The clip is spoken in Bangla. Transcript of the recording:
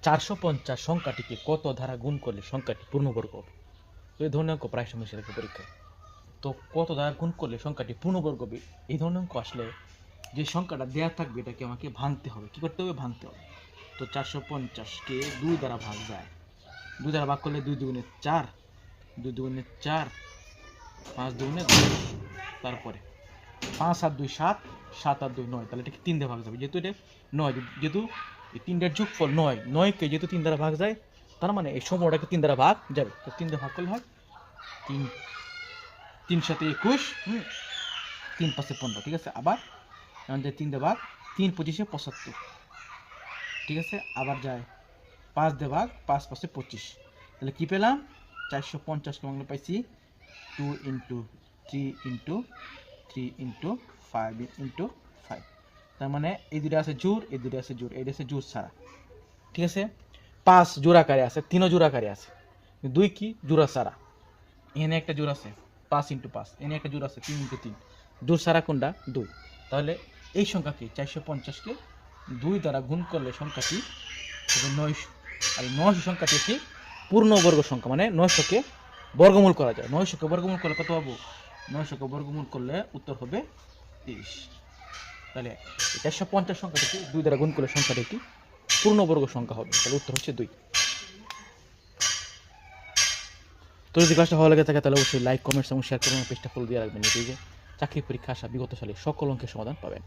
450 সংখ্যাটিকে কত দ্বারা গুণ করলে সংখ্যাটি পূর্ণবর্গ হবে? তো এই ধরনের অঙ্ক প্রায় সময় সেরকম পরীক্ষায়। তো কত দ্বারা গুণ করলে সংখ্যাটি পূর্ণবর্গ হবে, এই ধরনের অঙ্ক আসলে যে সংখ্যাটা দেওয়া থাকবে এটাকে আমাকে ভাঙতে হবে। কী করতে হবে? ভাঙতে হবে। তো 450কে 2 দ্বারা ভাগ যায়, 2 দ্বারা ভাগ করলে 2 দুগুণে 4, 2 দুগুণে 4, 5 দুগুণে 10, তারপরে 5 আর 2 7, 7 আর 2 9, তাহলে এটাকে 3 দিয়ে ভাগ যাবে, যেহেতু এটা 9, যেহেতু এই 3টার যোগফল 9, 9কে যেহেতু 3 দ্বারা ভাগ যায়, তার মানে এই সমূহটাকে 3 দ্বারা ভাগ যাবে। তো 3 দিয়ে ভাগ করলে হয় 3, 3 সাথে 21, 3 5 15, ঠিক আছে। আবার আমাদের 3 দিয়ে ভাগ, 3 25 75, ঠিক আছে। আবার যায় 5 দিয়ে ভাগ, 5 5 25, তাহলে কি পেলাম? 450কে আমরা পাইছি 2 ইন্টু 3 ইন্টু 3 ইন্টু 5 ইন্টু 5, তার মানে এই দুটো আছে জোড়, এই দুটো আছে জোড়, এইটা আছে জোড় ছাড়া, ঠিক আছে। 5 জোড় আকারে আছে, 3ও জোড় আকারে আছে, 2 কি জোড়া ছাড়া, এখানে একটা জোড় আছে 5 ইন্টু 5, এখানে একটা জোড় আছে 3 ইন্টু 3, জোড় ছাড়া কোনটা? 2। তাহলে এই সংখ্যাকে 450কে 2 দ্বারা গুণ করলে সংখ্যাটি 900, আর 900 সংখ্যাটি একটি পূর্ণবর্গ সংখ্যা, মানে 900কে বর্গমূল করা যায়। 900কে বর্গমূল করলে কত পাবো? 900কে বর্গমূল করলে উত্তর হবে 30। তাহলে 450 সংখ্যাটিকে 2 দ্বারা গুণ করলে সংখ্যাটি একটি পূর্ণবর্গ সংখ্যা হবে, তাহলে উত্তর হচ্ছে 2। তো যদি ক্লাসটা ভালো লাগে থাকে তাহলে অবশ্যই লাইক, কমেন্টস এবং শেয়ার করুন, পেজটা ফলো দিয়ে রাখবেন। এই যে চাকরি পরীক্ষা আসা বিগত সালে সকল অঙ্কের সমাধান পাবেন।